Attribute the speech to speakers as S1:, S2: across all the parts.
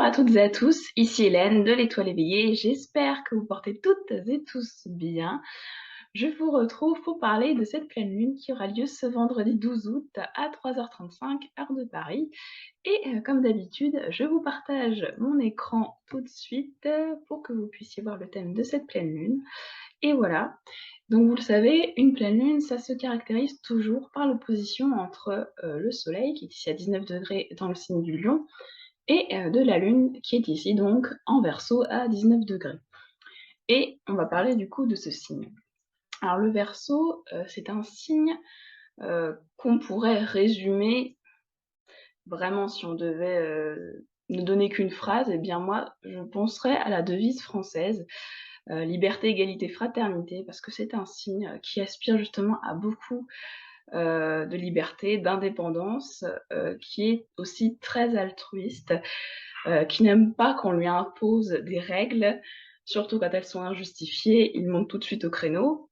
S1: à toutes et à tous, ici Hélène de l'Étoile éveillée, j'espère que vous portez toutes et tous bien. Je vous retrouve pour parler de cette pleine lune qui aura lieu ce vendredi 12 août à 3h35 heure de Paris. Et comme d'habitude, je vous partage mon écran tout de suite pour que vous puissiez voir le thème de cette pleine lune. Et voilà, donc vous le savez, une pleine lune, ça se caractérise toujours par l'opposition entre le soleil, qui est ici à 19 degrés dans le signe du lion, et de la lune, qui est ici donc en Verseau à 19 degrés. Et on va parler du coup de ce signe. Alors le Verseau, c'est un signe qu'on pourrait résumer vraiment si on devait ne donner qu'une phrase, et bien moi je penserais à la devise française, liberté, égalité, fraternité, parce que c'est un signe qui aspire justement à beaucoup de liberté, d'indépendance, qui est aussi très altruiste, qui n'aime pas qu'on lui impose des règles, surtout quand elles sont injustifiées. Il monte tout de suite au créneau.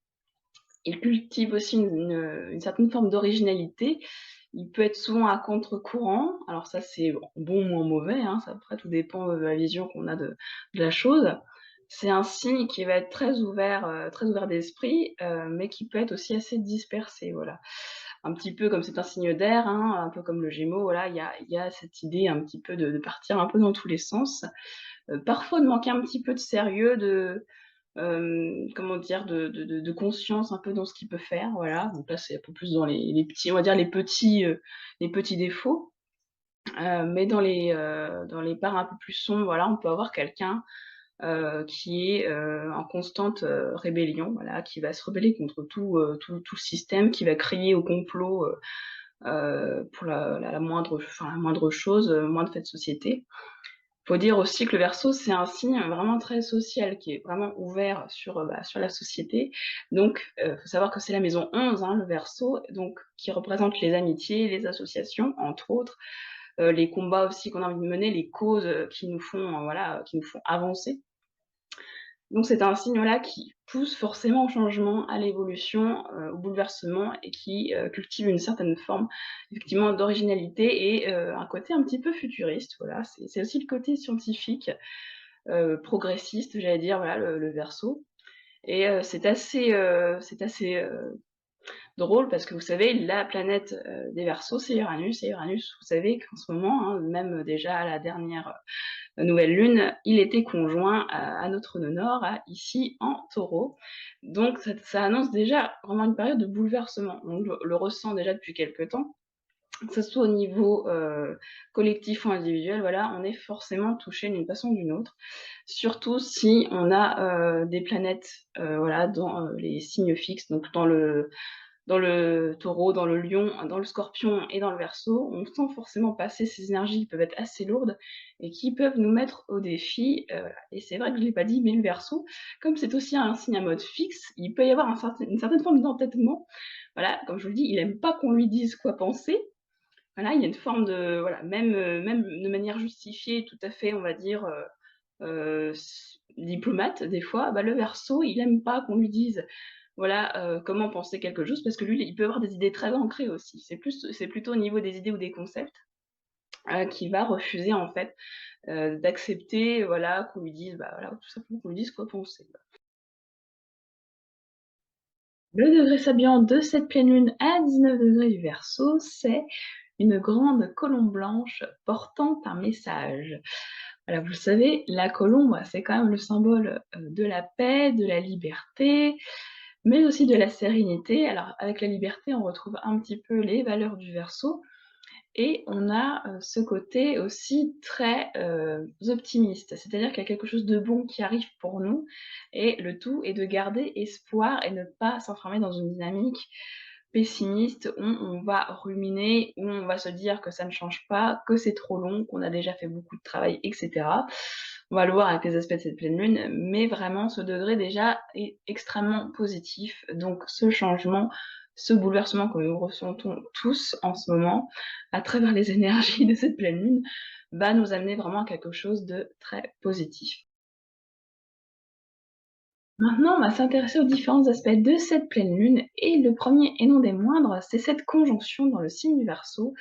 S1: Il cultive aussi une certaine forme d'originalité. Il peut être souvent à contre-courant. Alors ça, c'est bon ou moins mauvais, hein, ça après tout dépend de la vision qu'on a de la chose. C'est un signe qui va être très ouvert d'esprit, mais qui peut être aussi assez dispersé, voilà. Un petit peu comme c'est un signe d'air, hein, un peu comme le Gémeaux, voilà, il y a cette idée un petit peu de partir un peu dans tous les sens. Parfois de manquer un petit peu de sérieux, comment dire? De conscience un peu dans ce qu'il peut faire, voilà. Donc là, c'est un peu plus dans les petits, on va dire les petits défauts. Mais dans les parts un peu plus sombres, voilà, on peut avoir quelqu'un qui est en constante rébellion, voilà, qui va se rebeller contre tout le système, qui va crier au complot pour la moindre, enfin, la moindre chose, moindre fait de société. Faut dire aussi que le Verseau, c'est un signe vraiment très social, qui est vraiment ouvert sur, sur la société. Donc, faut savoir que c'est la maison 11, hein, le Verseau, donc qui représente les amitiés, les associations, entre autres, les combats aussi qu'on a envie de mener, les causes qui nous font, voilà, qui nous font avancer. Donc c'est un signe là qui pousse forcément au changement, à l'évolution, au bouleversement et qui cultive une certaine forme effectivement d'originalité et un côté un petit peu futuriste, voilà. C'est aussi le côté scientifique, progressiste, j'allais dire, voilà, le Verseau. Et c'est assez drôle parce que vous savez, la planète des Verseaux, c'est Uranus. Et Uranus, vous savez qu'en ce moment, hein, même déjà à la dernière nouvelle lune, il était conjoint à notre nœud nord, ici en Taureau. Donc ça annonce déjà vraiment une période de bouleversement. On le ressent déjà depuis quelque temps, que ce soit au niveau collectif ou individuel, voilà, on est forcément touché d'une façon ou d'une autre. Surtout si on a des planètes voilà, dans les signes fixes, donc dans le Taureau, dans le Lion, dans le Scorpion et dans le Verseau, on sent forcément passer ces énergies qui peuvent être assez lourdes et qui peuvent nous mettre au défi. Et c'est vrai que je ne l'ai pas dit, mais le Verseau, comme c'est aussi un signe à mode fixe, il peut y avoir une certaine forme d'entêtement. Voilà, comme je vous le dis, il n'aime pas qu'on lui dise quoi penser. Voilà, il y a une forme de, voilà, même de manière justifiée, tout à fait, on va dire, diplomate, des fois, bah, le Verseau, il aime pas qu'on lui dise voilà, comment penser quelque chose, parce que lui, il peut avoir des idées très ancrées aussi. C'est plutôt au niveau des idées ou des concepts, qu'il va refuser en fait, d'accepter, voilà, qu'on lui dise, bah, voilà, tout simplement qu'on lui dise quoi penser. Le degré saillant de cette pleine lune à 19 degrés du Verseau, c'est une grande colombe blanche portant un message. Voilà, vous le savez, la colombe, c'est quand même le symbole, de la paix, de la liberté, mais aussi de la sérénité. Alors avec la liberté, on retrouve un petit peu les valeurs du Verseau et on a, ce côté aussi très, optimiste. C'est-à-dire qu'il y a quelque chose de bon qui arrive pour nous et le tout est de garder espoir et ne pas s'enfermer dans une dynamique pessimiste où on va ruminer, où on va se dire que ça ne change pas, que c'est trop long, qu'on a déjà fait beaucoup de travail et cetera. On va le voir avec les aspects de cette pleine lune, mais vraiment ce degré déjà est extrêmement positif. Donc ce changement, ce bouleversement que nous ressentons tous en ce moment, à travers les énergies de cette pleine lune, va nous amener vraiment à quelque chose de très positif. Maintenant, on va s'intéresser aux différents aspects de cette pleine lune, et le premier et non des moindres, c'est cette conjonction dans le signe du Verseau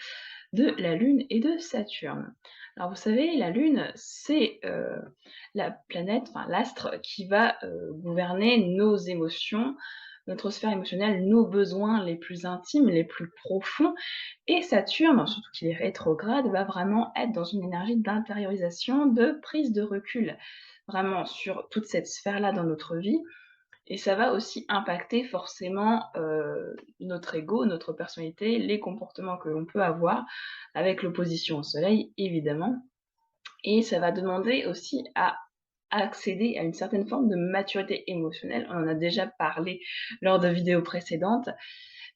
S1: de la Lune et de Saturne. Alors vous savez, la Lune, c'est, la planète, enfin l'astre qui va, gouverner nos émotions, notre sphère émotionnelle, nos besoins les plus intimes, les plus profonds et Saturne, surtout qu'il est rétrograde, va vraiment être dans une énergie d'intériorisation, de prise de recul, vraiment sur toute cette sphère-là dans notre vie et ça va aussi impacter forcément, notre ego, notre personnalité, les comportements que l'on peut avoir avec l'opposition au soleil évidemment et ça va demander aussi à accéder à une certaine forme de maturité émotionnelle. On en a déjà parlé lors de vidéos précédentes.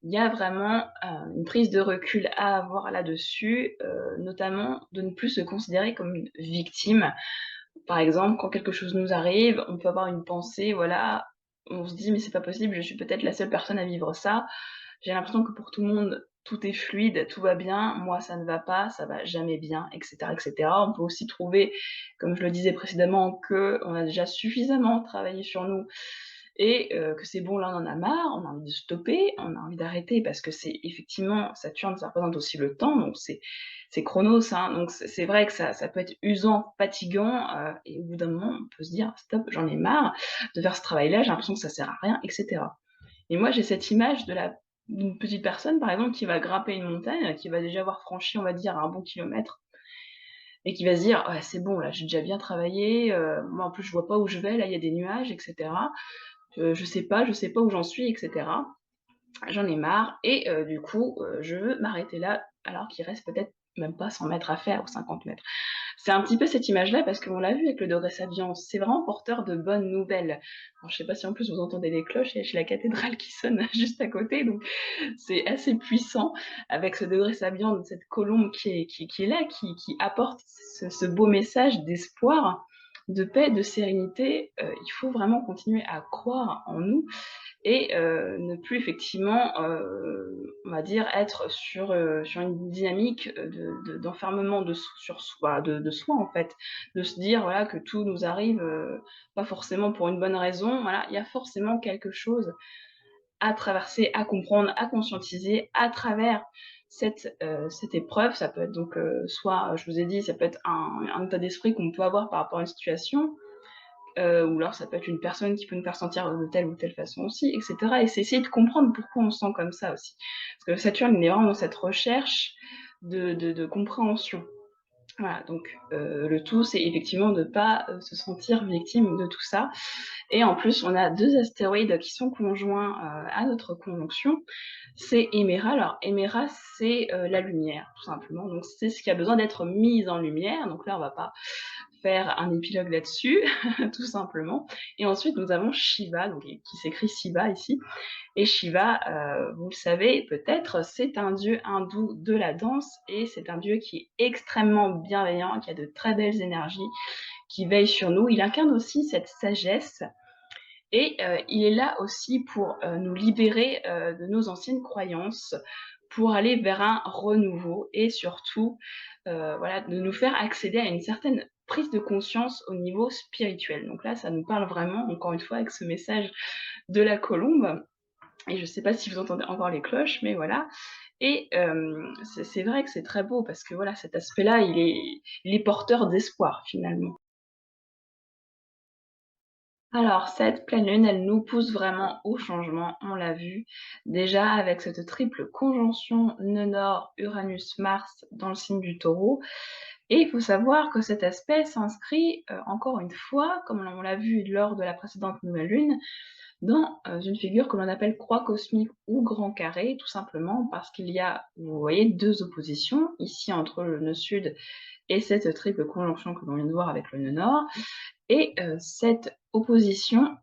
S1: Il y a vraiment, une prise de recul à avoir là-dessus, notamment de ne plus se considérer comme une victime. Par exemple, quand quelque chose nous arrive, on peut avoir une pensée, voilà, on se dit: «Mais c'est pas possible, je suis peut-être la seule personne à vivre ça. J'ai l'impression que pour tout le monde, tout est fluide, tout va bien, moi ça ne va pas, ça va jamais bien» et cetera et cetera. On peut aussi trouver, comme je le disais précédemment, qu'on a déjà suffisamment travaillé sur nous et que c'est bon, là on en a marre, on a envie de stopper, on a envie d'arrêter parce que c'est effectivement Saturne, ça représente aussi le temps, donc c'est chronos, hein, donc c'est vrai que ça peut être usant, fatigant, et au bout d'un moment, on peut se dire: «Stop, j'en ai marre de faire ce travail-là, j'ai l'impression que ça sert à rien» et cetera. Et moi, j'ai cette image d'une petite personne, par exemple, qui va grimper une montagne, qui va déjà avoir franchi, on va dire, un bon kilomètre et qui va se dire: «Ouais, c'est bon, là, j'ai déjà bien travaillé, moi, en plus, je vois pas où je vais, là, il y a des nuages et cetera. Je sais pas où j'en suis et cetera. J'en ai marre et du coup, je veux m'arrêter là», alors qu'il reste peut-être même pas 100 mètres à faire ou 50 mètres. C'est un petit peu cette image-là parce qu'on l'a vu avec le degré Sapiens, c'est vraiment porteur de bonnes nouvelles. Alors je sais pas si en plus vous entendez les cloches, il y a la cathédrale qui sonne juste à côté, donc c'est assez puissant avec ce degré Sapiens, cette colombe qui est là, qui apporte ce beau message d'espoir, de paix, de sérénité. Il faut vraiment continuer à croire en nous et ne plus effectivement, on va dire être sur une dynamique, d'enfermement sur soi, de soi en fait. De se dire voilà que tout nous arrive, pas forcément pour une bonne raison, voilà, il y a forcément quelque chose à traverser, à comprendre, à conscientiser à travers cette épreuve. Ça peut être donc, soit, je vous ai dit, ça peut être un état d'esprit qu'on peut avoir par rapport à une situation, ou alors ça peut être une personne qui peut nous faire sentir de telle ou telle façon aussi, et cetera. Et c'est essayer de comprendre pourquoi on se sent comme ça aussi. Parce que Saturne, il est vraiment dans cette recherche de compréhension. Voilà, donc le tout, c'est effectivement de ne pas se sentir victime de tout ça. Et en plus, on a 2 astéroïdes qui sont conjoints à notre conjonction. C'est Héméra. Alors Héméra, c'est la lumière, tout simplement. Donc c'est ce qui a besoin d'être mis en lumière. Donc là, on va pas faire un épilogue là-dessus, tout simplement. Et ensuite, nous avons Shiva, donc qui s'écrit Shiva ici. Et Shiva, vous le savez peut-être, c'est un dieu hindou de la danse et c'est un dieu qui est extrêmement bienveillant, qui a de très belles énergies, qui veille sur nous. Il incarne aussi cette sagesse et il est là aussi pour nous libérer de nos anciennes croyances, pour aller vers un renouveau et surtout, voilà, de nous faire accéder à une certaine prise de conscience au niveau spirituel. Donc là, ça nous parle vraiment, encore une fois, avec ce message de la colombe. Et je ne sais pas si vous entendez encore les cloches, mais voilà. Et c'est vrai que c'est très beau parce que voilà, cet aspect-là, il est porteur d'espoir finalement. Alors, cette pleine lune, elle nous pousse vraiment au changement, on l'a vu. Déjà avec cette triple conjonction nœud nord, Uranus, Mars dans le signe du taureau. Et il faut savoir que cet aspect s'inscrit, encore une fois, comme on l'a vu lors de la précédente nouvelle lune, dans une figure que l'on appelle croix cosmique ou grand carré, tout simplement parce qu'il y a, vous voyez, 2 oppositions, ici entre le nœud sud et cette triple conjonction que l'on vient de voir avec le nœud nord, et cette opposition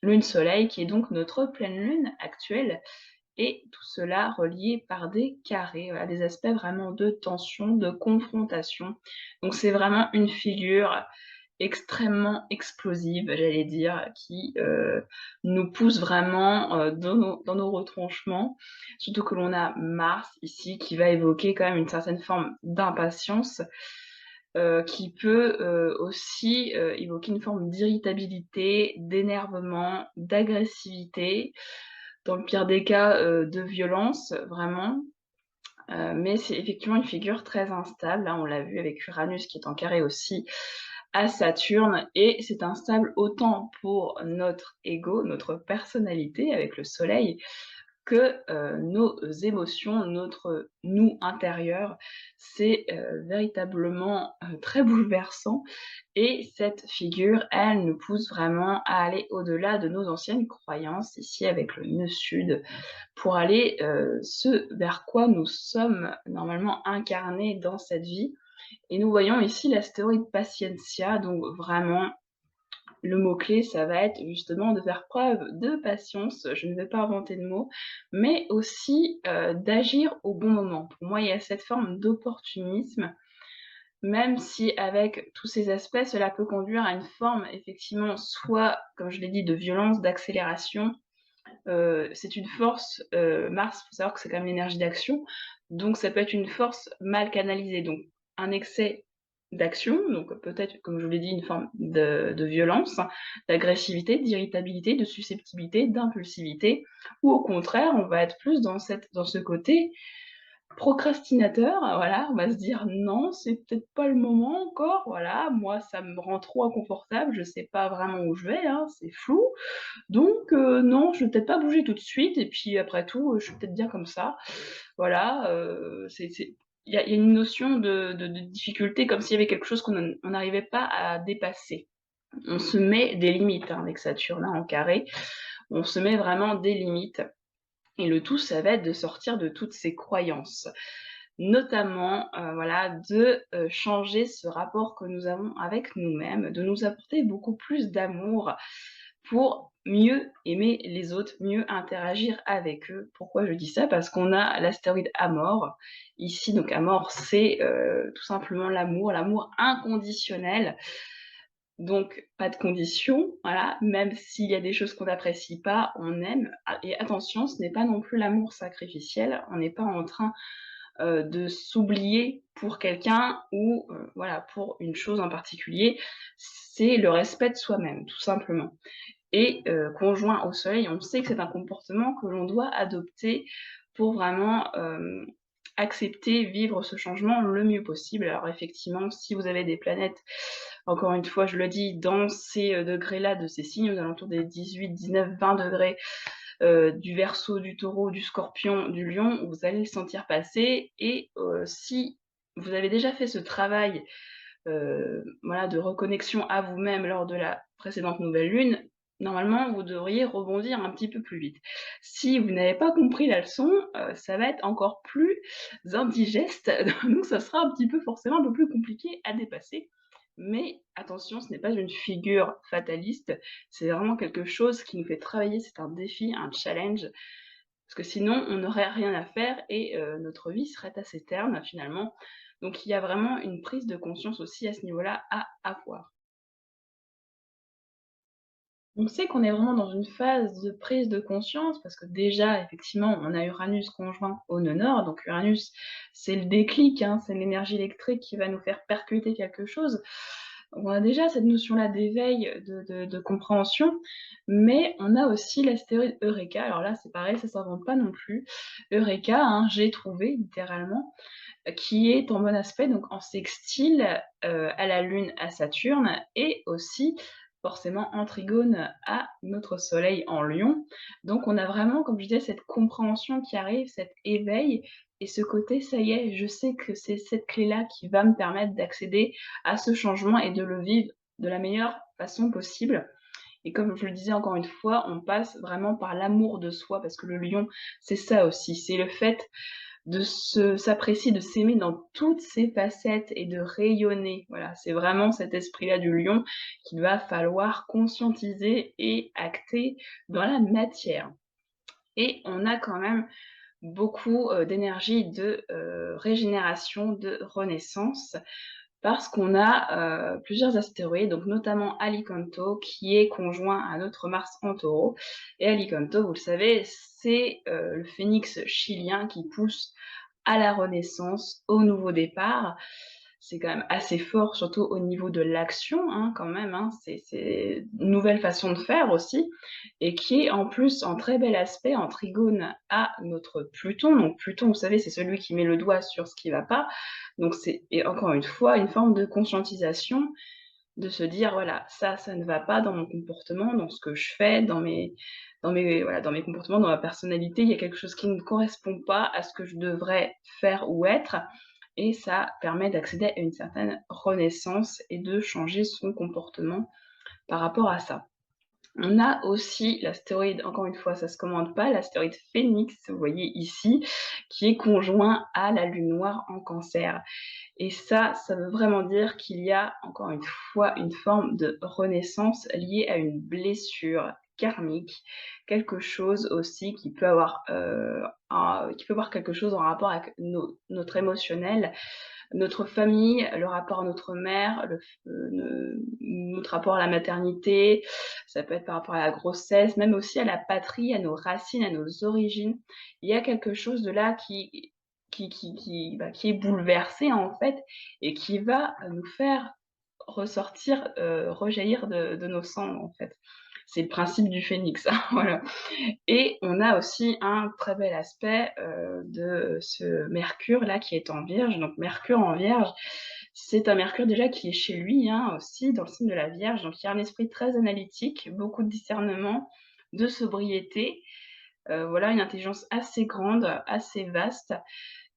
S1: lune-soleil qui est donc notre pleine lune actuelle, et tout cela relié par des carrés, voilà, des aspects vraiment de tension, de confrontation. Donc c'est vraiment une figure extrêmement explosive, j'allais dire, qui, nous pousse vraiment, dans nos retranchements. Surtout que l'on a Mars ici qui va évoquer quand même une certaine forme d'impatience, qui peut, aussi, évoquer une forme d'irritabilité, d'énervement, d'agressivité, dans le pire des cas, de violence, vraiment. Mais c'est effectivement une figure très instable, hein, on l'a vu avec Uranus qui est en carré aussi à Saturne et c'est instable autant pour notre ego, notre personnalité avec le soleil, que, nos émotions, notre nous intérieur. C'est, véritablement, très bouleversant et cette figure, elle nous pousse vraiment à aller au-delà de nos anciennes croyances, ici avec le nœud sud, pour aller, ce vers quoi nous sommes normalement incarnés dans cette vie. Et nous voyons ici l'astéroïde Patientia, donc vraiment le mot-clé, ça va être justement de faire preuve de patience, je ne vais pas inventer de mots, mais aussi, d'agir au bon moment. Pour moi, il y a cette forme d'opportunisme, même si avec tous ces aspects, cela peut conduire à une forme effectivement soit, comme je l'ai dit, de violence, d'accélération. C'est une force, Mars, il faut savoir que c'est quand même l'énergie d'action, donc ça peut être une force mal canalisée, donc un excès d'action, donc peut-être, comme je vous l'ai dit, une forme de violence, d'agressivité, d'irritabilité, de susceptibilité, d'impulsivité, ou au contraire, on va être plus dans ce côté procrastinateur, voilà, on va se dire: «Non, c'est peut-être pas le moment encore, voilà, moi ça me rend trop inconfortable, je sais pas vraiment où je vais, hein, c'est flou, donc non, je vais peut-être pas bouger tout de suite et puis après tout, je suis peut-être bien comme ça». Voilà, c'est il y a une notion de difficulté comme s'il y avait quelque chose on n'arrivait pas à dépasser. On se met des limites, hein, avec Saturne, hein, en carré, on se met vraiment des limites et le tout, ça va être de sortir de toutes ces croyances. Notamment, voilà, de, changer ce rapport que nous avons avec nous-mêmes, de nous apporter beaucoup plus d'amour pour mieux aimer les autres, mieux interagir avec eux. Pourquoi je dis ça? Parce qu'on a l'astéroïde Amor ici, donc Amor, c'est, tout simplement l'amour, l'amour inconditionnel, donc pas de conditions, voilà, même s'il y a des choses qu'on n'apprécie pas, on aime. Ah et attention, ce n'est pas non plus l'amour sacrificiel, on n'est pas en train de s'oublier pour quelqu'un ou voilà, pour une chose en particulier. C'est le respect de soi-même, tout simplement. Et conjoint au soleil, on sait que c'est un comportement que l'on doit adopter pour vraiment, accepter, vivre ce changement le mieux possible. Alors effectivement, si vous avez des planètes, encore une fois, je le dis, dans ces, degrés-là de ces signes, aux alentours des 18, 19, 20 degrés du Verseau, du Taureau, du Scorpion, du Lion, vous allez le sentir passer et si vous avez déjà fait ce travail, voilà, de reconnexion à vous-même lors de la précédente nouvelle lune, normalement, vous devriez rebondir un petit peu plus vite. Si vous n'avez pas compris la leçon, ça va être encore plus indigeste, donc ça sera un petit peu forcément un peu plus compliqué à dépasser. Mais attention, ce n'est pas une figure fataliste, c'est vraiment quelque chose qui nous fait travailler, c'est un défi, un challenge, parce que sinon on n'aurait rien à faire et notre vie serait assez terne finalement. Donc il y a vraiment une prise de conscience aussi à ce niveau-là à avoir. On sait qu'on est vraiment dans une phase de prise de conscience parce que déjà, effectivement, on a Uranus conjoint au nœud nord, donc Uranus, c'est le déclic, hein, c'est l'énergie électrique qui va nous faire percuter quelque chose. On a déjà cette notion-là d'éveil, de compréhension, mais on a aussi l'astéroïde Eureka. Alors là, c'est pareil, ça s'invente pas non plus. Eureka, hein, j'ai trouvé littéralement, qui est en bon aspect, donc en sextile, à la Lune, à Saturne et aussi forcément en trigone à notre Soleil en Lion. Donc on a vraiment, comme je disais, cette compréhension qui arrive, cet éveil et ce côté: «Ça y est, je sais que c'est cette clé-là qui va me permettre d'accéder à ce changement et de le vivre de la meilleure façon possible». Et comme je le disais encore une fois, on passe vraiment par l'amour de soi parce que le Lion, c'est ça aussi, c'est le fait de s'apprécier, de s'aimer dans toutes ses facettes et de rayonner. Voilà, c'est vraiment cet esprit-là du lion qu'il va falloir conscientiser et acter dans la matière. Et on a quand même beaucoup, d'énergie de, régénération, de renaissance, parce qu'on a, plusieurs astéroïdes, donc notamment Alicanto qui est conjoint à notre Mars en Taureau et Alicanto, vous le savez, c'est, le phénix chilien qui pousse à la renaissance, au nouveau départ c'est quand même assez fort, surtout au niveau de l'action, hein, quand même, hein. C'est une nouvelle façon de faire aussi et qui est en plus en très bel aspect, en trigone à notre Pluton. Donc Pluton, vous savez, c'est celui qui met le doigt sur ce qui va pas. Donc c'est et encore une fois, une forme de conscientisation, de se dire: «Voilà, ça ne va pas dans mon comportement, dans ce que je fais, voilà, dans mes comportements, dans ma personnalité. Il y a quelque chose qui ne correspond pas à ce que je devrais faire ou être» et ça permet d'accéder à une certaine renaissance et de changer son comportement par rapport à ça. On a aussi l'astéroïde, encore une fois, ça se commande pas, l'astéroïde Phénix, vous voyez ici, qui est conjoint à la lune noire en Cancer. Et ça veut vraiment dire qu'il y a, encore une fois, une forme de renaissance liée à une blessure karmique, quelque chose aussi qui peut avoir, quelque chose en rapport avec notre émotionnel, notre famille, le rapport à notre mère, notre rapport à la maternité, ça peut être par rapport à la grossesse, même aussi à la patrie, à nos racines, à nos origines. Il y a quelque chose de là qui est bouleversé, en fait, et qui va nous faire ressortir, rejaillir de nos cendres, en fait. C'est le principe du phénix, hein, voilà. Et on a aussi un très bel aspect, de ce Mercure-là qui est en Vierge. Donc Mercure en Vierge, c'est un Mercure déjà qui est chez lui, hein, aussi dans le signe de la Vierge. Donc il y a un esprit très analytique, beaucoup de discernement, de sobriété, voilà, une intelligence assez grande, assez vaste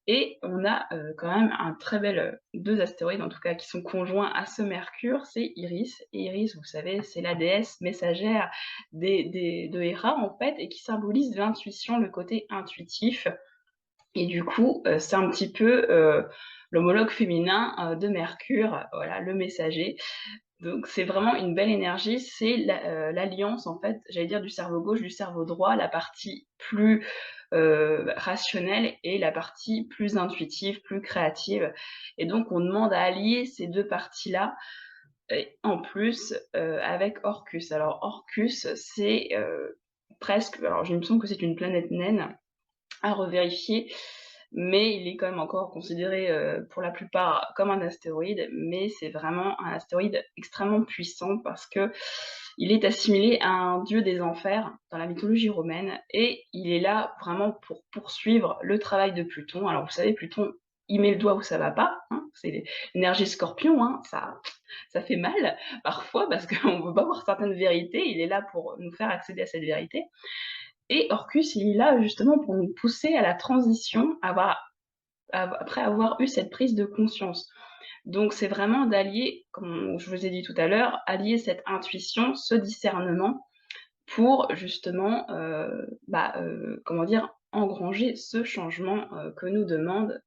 S1: et on a, quand même un très bel, 2 astéroïdes en tout cas qui sont conjoints à ce Mercure, c'est Iris et Iris, vous savez, c'est la déesse messagère des de Héra en fait et qui symbolise l'intuition, le côté intuitif et du coup, c'est un petit peu, l'homologue féminin, de Mercure, voilà, le messager. Donc c'est vraiment une belle énergie, c'est l'alliance en fait, j'allais dire du cerveau gauche, du cerveau droit, la partie plus, rationnelle et la partie plus intuitive, plus créative et donc on demande à allier ces 2 parties-là et en plus, avec Orcus. Alors Orcus, c'est, presque alors il me semble que c'est une planète naine, à revérifier, mais il est quand même encore considéré, pour la plupart comme un astéroïde, mais c'est vraiment un astéroïde extrêmement puissant parce qu'il est assimilé à un dieu des enfers dans la mythologie romaine et il est là vraiment pour poursuivre le travail de Pluton. Alors vous savez, Pluton, il met le doigt où ça va pas, hein, c'est l'énergie Scorpion, hein, ça fait mal parfois parce qu'on ne veut pas voir certaines vérités, il est là pour nous faire accéder à cette vérité et Orcus, il est là justement pour nous pousser à la transition, après avoir eu cette prise de conscience. Donc c'est vraiment d'allier, comme je vous ai dit tout à l'heure, allier cette intuition, ce discernement pour justement, comment dire? Engranger ce changement, que nous demandent,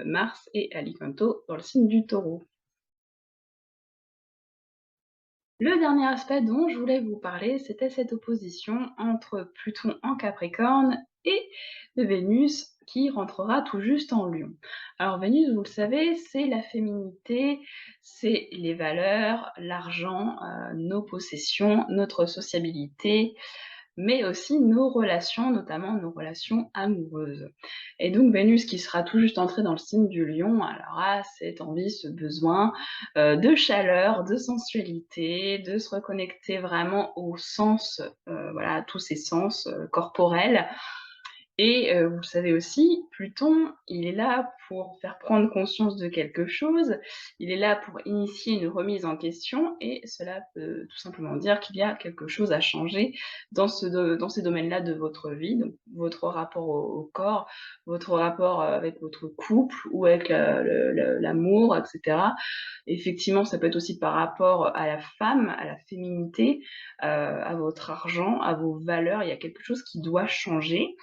S1: Mars et Alicanto dans le signe du Taureau. Le dernier aspect dont je voulais vous parler, c'était cette opposition entre Pluton en Capricorne et de Vénus qui rentrera tout juste en Lion. Alors Vénus, vous le savez, c'est la féminité, c'est les valeurs, l'argent, nos possessions, notre sociabilité, mais aussi nos relations, notamment nos relations amoureuses. Et donc Vénus qui sera tout juste entrée dans le signe du Lion, alors a cette envie, ce besoin, de chaleur, de sensualité, de se reconnecter vraiment au sens, voilà, à tous ses sens, corporels et vous le savez aussi, Pluton, il est là pour faire prendre conscience de quelque chose, il est là pour initier une remise en question et cela peut tout simplement dire qu'il y a quelque chose à changer dans ces domaines-là de votre vie, donc votre rapport au corps, votre rapport, avec votre couple ou avec, l'amour et cetera. Effectivement, ça peut être aussi par rapport à la femme, à la féminité, à votre argent, à vos valeurs. Il y a quelque chose qui doit changer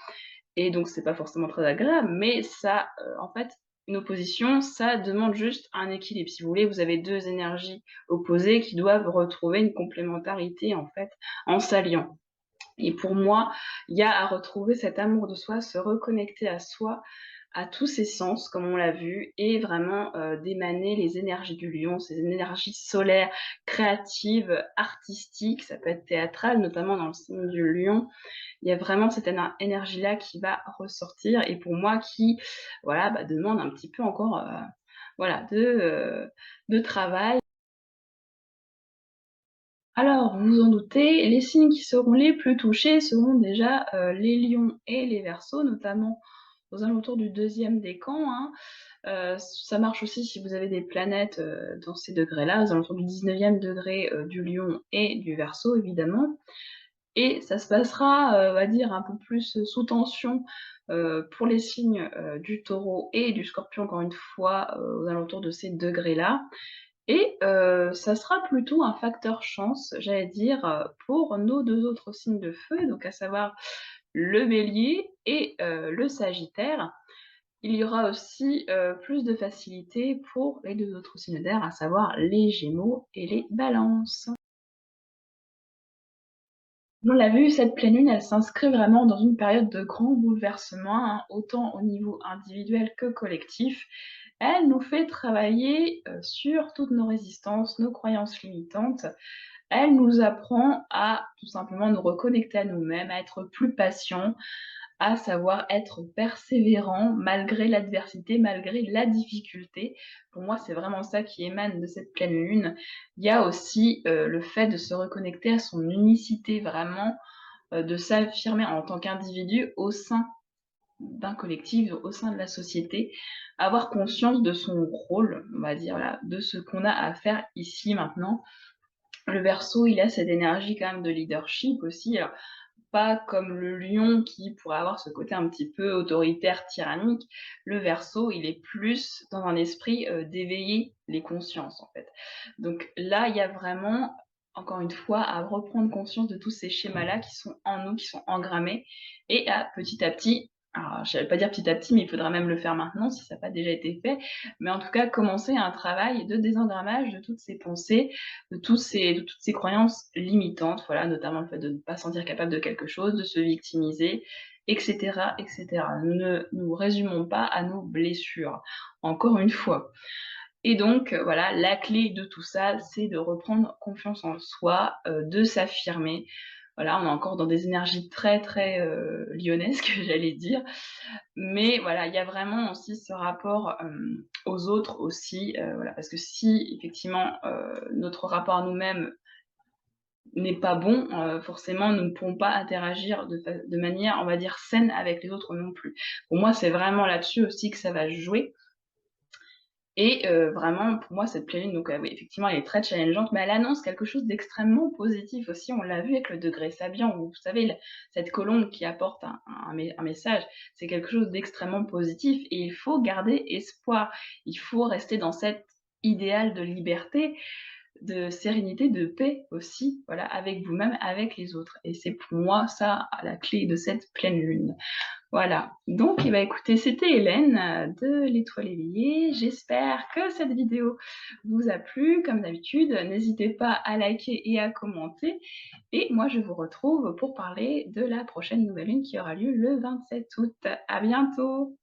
S1: et donc c'est pas forcément très agréable, mais ça, en fait, une opposition, ça demande juste un équilibre. Si vous voulez, vous avez 2 énergies opposées qui doivent retrouver une complémentarité, en fait, en s'alliant. Et pour moi, il y a à retrouver cet amour de soi, se reconnecter à soi, à tous ses sens, comme on l'a vu, et vraiment d'émaner les énergies du lion, ces énergies solaires, créatives, artistiques, ça peut être théâtral, notamment dans le signe du lion. Il y a vraiment cette énergie-là qui va ressortir et pour moi qui, voilà, demande un petit peu encore, voilà, de travail. Alors, vous vous en doutez, les signes qui seront les plus touchés seront déjà, les lions et les verseaux, notamment aux alentours du 2e décan, hein. Ça marche aussi si vous avez des planètes, dans ces degrés-là, aux alentours du 19e degré, du lion et du verseau évidemment. Et ça se passera, on va dire un peu plus, sous tension, pour les signes, du Taureau et du Scorpion encore une fois, aux alentours de ces degrés-là. Et ça sera plutôt un facteur chance, j'allais dire, pour nos 2 autres signes de feu, donc à savoir le Bélier et le Sagittaire. Il y aura aussi, plus de facilité pour les 2 autres signes d'air, à savoir les Gémeaux et les Balances. On l'a vu, cette pleine lune, elle s'inscrit vraiment dans une période de grands bouleversements, hein, autant au niveau individuel que collectif. Elle nous fait travailler, sur toutes nos résistances, nos croyances limitantes. Elle nous apprend à tout simplement nous reconnecter à nous-mêmes, à être plus patients, à savoir être persévérant malgré l'adversité, malgré la difficulté. Pour moi, c'est vraiment ça qui émane de cette pleine lune. Il y a aussi, le fait de se reconnecter à son unicité vraiment, de s'affirmer en tant qu'individu au sein d'un collectif, au sein de la société, avoir conscience de son rôle, on va dire, voilà, de ce qu'on a à faire ici, maintenant. Le Verseau, il a cette énergie quand même de leadership aussi, alors pas comme le Lion qui pourrait avoir ce côté un petit peu autoritaire, tyrannique. Le Verseau, il est plus dans un esprit, d'éveiller les consciences, en fait. Donc là, il y a vraiment, encore une fois, à reprendre conscience de tous ces schémas-là qui sont en nous, qui sont engrammés et à petit, alors j'allais pas dire petit à petit, mais il faudra même le faire maintenant si ça n'a pas déjà été fait, mais en tout cas commencer un travail de désengrammage de toutes ces pensées, de toutes ces croyances limitantes, voilà, notamment le fait de ne pas se sentir capable de quelque chose, de se victimiser, et cetera, et cetera. Ne nous résumons pas à nos blessures, encore une fois. Et donc, voilà, la clé de tout ça, c'est de reprendre confiance en soi, de s'affirmer. Voilà, on est encore dans des énergies très, très, lyonnesques, j'allais dire. Mais voilà, il y a vraiment aussi ce rapport, aux autres aussi, voilà, parce que si effectivement, notre rapport à nous-mêmes n'est pas bon, forcément nous ne pourrons pas interagir de manière, on va dire, saine avec les autres non plus. Pour moi, c'est vraiment là-dessus aussi que ça va jouer. Et vraiment, pour moi, cette pleine lune, donc oui, effectivement, elle est très challengeante, mais elle annonce quelque chose d'extrêmement positif aussi. On l'a vu avec le degré Sabian, où vous savez, cette colombe qui apporte un message, c'est quelque chose d'extrêmement positif et il faut garder espoir. Il faut rester dans cet idéal de liberté, de sérénité, de paix aussi, voilà, avec vous-même, avec les autres. Et c'est pour moi ça, la clé de cette pleine lune. Voilà, donc eh bah, écoutez, c'était Hélène, de l'Étoile éveillée. J'espère que cette vidéo vous a plu. Comme d'habitude, n'hésitez pas à liker et à commenter et moi je vous retrouve pour parler de la prochaine nouvelle lune qui aura lieu le 27 août. À bientôt!